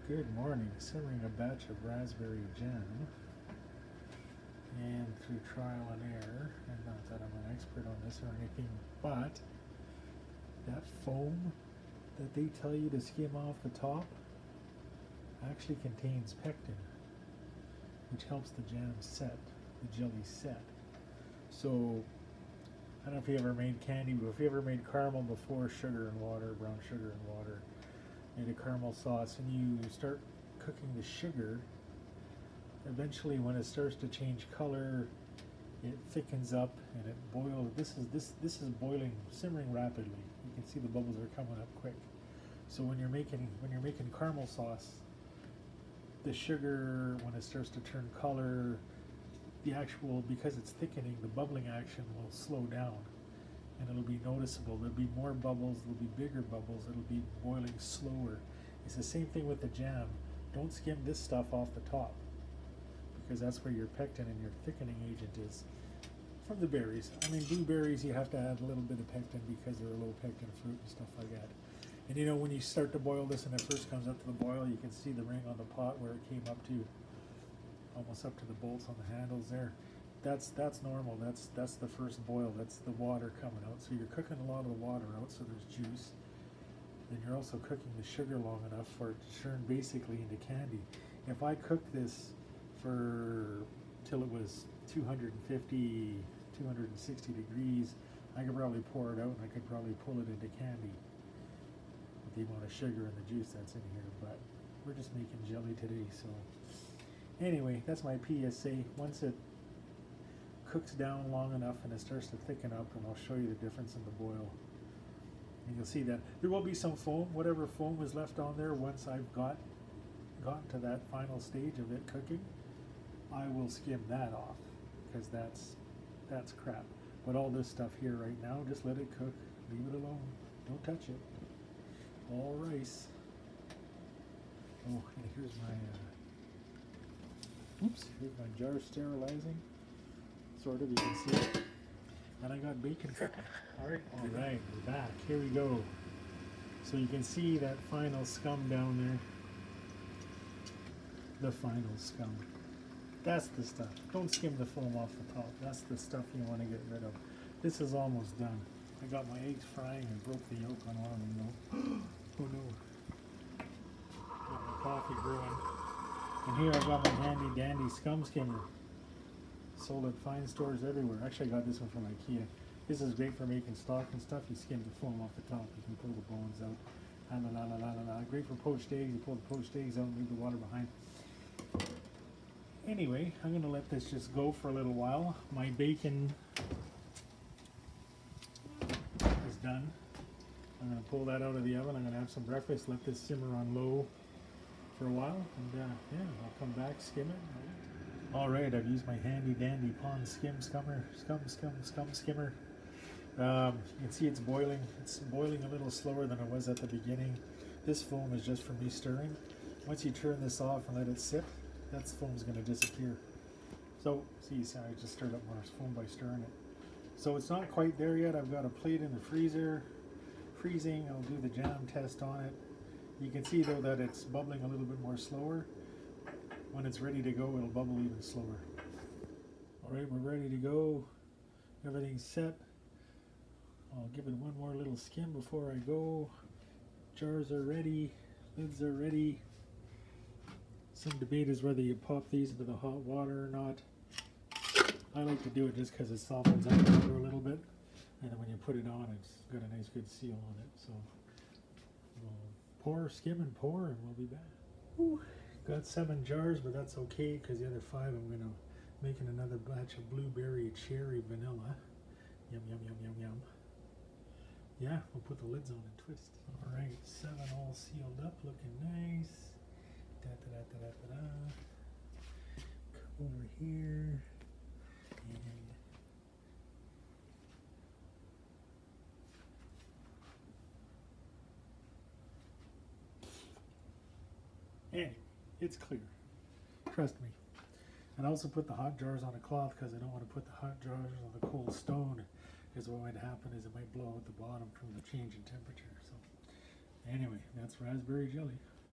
Good morning. Simmering a batch of raspberry jam, and through trial and error, and not that I'm an expert on this or anything, but that foam that they tell you to skim off the top actually contains pectin, which helps the jam set, the jelly set. So I don't know if you ever made candy, but if you ever made caramel before, sugar and water, brown sugar and water, made a caramel sauce, and you start cooking the sugar, eventually when it starts to change color, it thickens up and it boils. This is boiling, simmering rapidly. You can see the bubbles are coming up quick. So when you're making caramel sauce, the sugar, when it starts to turn color, because it's thickening, the bubbling action will slow down, and it'll be noticeable. There'll be more bubbles, there'll be bigger bubbles, it'll be boiling slower. It's the same thing with the jam. Don't skim this stuff off the top, because that's where your pectin and your thickening agent is from the berries. I mean, blueberries, you have to add a little bit of pectin because they're a low pectin fruit and stuff like that. And you know, when you start to boil this and it first comes up to the boil, you can see the ring on the pot where it came up to, almost up to the bolts on the handles there. That's normal. That's the first boil. That's the water coming out. So you're cooking a lot of the water out, so there's juice. Then you're also cooking the sugar long enough for it to turn basically into candy. If I cooked this till it was 250, 260 degrees, I could probably pour it out and I could probably pull it into candy with the amount of sugar and the juice that's in here. But we're just making jelly today, so anyway, that's my PSA. Once it cooks down long enough and it starts to thicken up, and I'll show you the difference in the boil. And you'll see that there will be some foam, whatever foam is left on there. Once I've gotten to that final stage of it cooking, I will skim that off, because that's crap. But all this stuff here right now, just let it cook, leave it alone, don't touch it. All rice. Oh, and here's my jar sterilizing. Sort of, you can see it. And I got bacon cooking. All right, we're back. Here we go. So you can see that final scum down there. The final scum. That's the stuff. Don't skim the foam off the top. That's the stuff you want to get rid of. This is almost done. I got my eggs frying and broke the yolk on one of them though. Oh no. Got my coffee brewing. And here I've got my handy dandy scum skimmer. Sold at fine stores everywhere. Actually, I got this one from IKEA. This is great for making stock and stuff. You skim the foam off the top. You can pull the bones out. Great for poached eggs. You pull the poached eggs out and leave the water behind. Anyway, I'm going to let this just go for a little while. My bacon is done. I'm going to pull that out of the oven. I'm going to have some breakfast. Let this simmer on low for a while. And yeah, I'll come back, skim it. Alright, I've used my handy dandy pond scum skimmer. You can see it's boiling. It's boiling a little slower than it was at the beginning. This foam is just from me stirring. Once you turn this off and let it sit, that foam's going to disappear. So, see, I just stirred up more foam by stirring it. So it's not quite there yet. I've got a plate in the freezer, freezing. I'll do the jam test on it. You can see though that it's bubbling a little bit more slower. When it's ready to go, it'll bubble even slower. Alright, we're ready to go. Everything's set. I'll give it one more little skim before I go. Jars are ready. Lids are ready. Some debate is whether you pop these into the hot water or not. I like to do it just because it softens up the rubber a little bit. And then when you put it on, it's got a nice good seal on it. So we'll skim and pour, and we'll be back. Whew. Got 7 jars, but that's okay because the other 5 I'm going to make in another batch of blueberry, cherry, vanilla. Yum, yum, yum, yum, yum. Yeah, we'll put the lids on and twist. All right, 7 all sealed up, looking nice. Come over here. And anyway, it's clear. Trust me. And I also put the hot jars on a cloth because I don't want to put the hot jars on the cold stone, because what might happen is it might blow out the bottom from the change in temperature. So anyway, that's raspberry jelly.